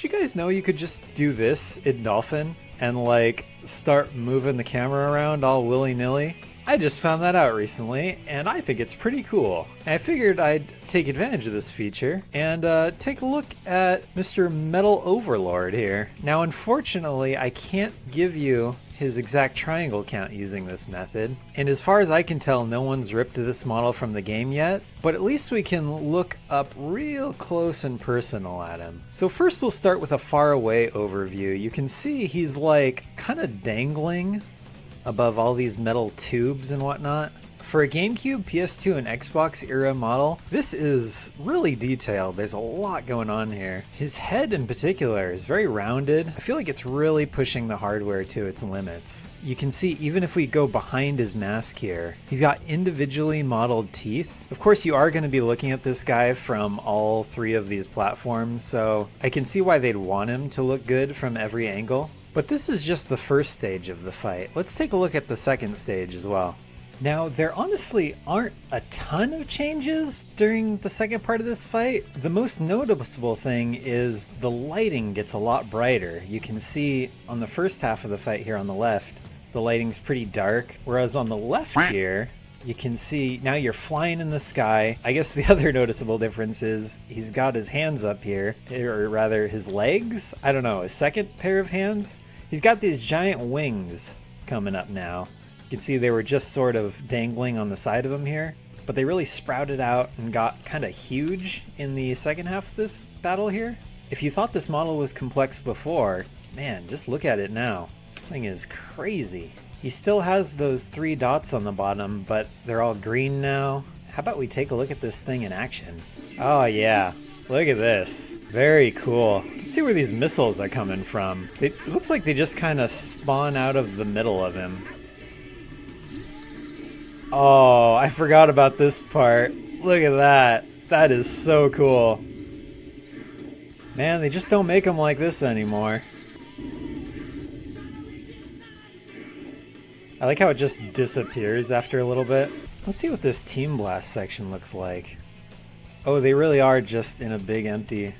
Did you guys know you could just do this in Dolphin and like start moving the camera around all willy-nilly? I just found that out recently, and I think it's pretty cool. I figured I'd take advantage of this feature and take a look at Mr. Metal Overlord here. Now, unfortunately, I can't give you his exact triangle count using this method, and as far as I can tell, no one's ripped this model from the game yet, but at least we can look up real close and personal at him. So first we'll start with a far away overview. You can see he's like kind of dangling above all these metal tubes and whatnot. For a GameCube, PS2, and Xbox era model, this is really detailed. There's a lot going on here. His head in particular is very rounded. I feel like it's really pushing the hardware to its limits. You can see even if we go behind his mask here, he's got individually modeled teeth. Of course, you are going to be looking at this guy from all three of these platforms, so I can see why they'd want him to look good from every angle. But this is just the first stage of the fight. Let's take a look at the second stage as well. Now, there honestly aren't a ton of changes during the second part of this fight. The most noticeable thing is the lighting gets a lot brighter. You can see on the first half of the fight here on the left, the lighting's pretty dark, whereas on the left here, you can see now you're flying in the sky. I guess the other noticeable difference is he's got his hands up here, or rather his legs. I don't know, a second pair of hands. He's got these giant wings coming up now. You can see they were just sort of dangling on the side of him here, but they really sprouted out and got kind of huge in the second half of this battle here. If you thought this model was complex before, man, just look at it now. This thing is crazy. He still has those 3 dots on the bottom, but they're all green now. How about we take a look at this thing in action? Oh yeah, look at this. Very cool. Let's see where these missiles are coming from. It looks like they just kind of spawn out of the middle of him. Oh, I forgot about this part. Look at that. That is so cool. Man, they just don't make them like this anymore. I like how it just disappears after a little bit. Let's see what this Team Blast section looks like. Oh, they really are just in a big empty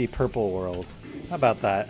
purple world. How about that?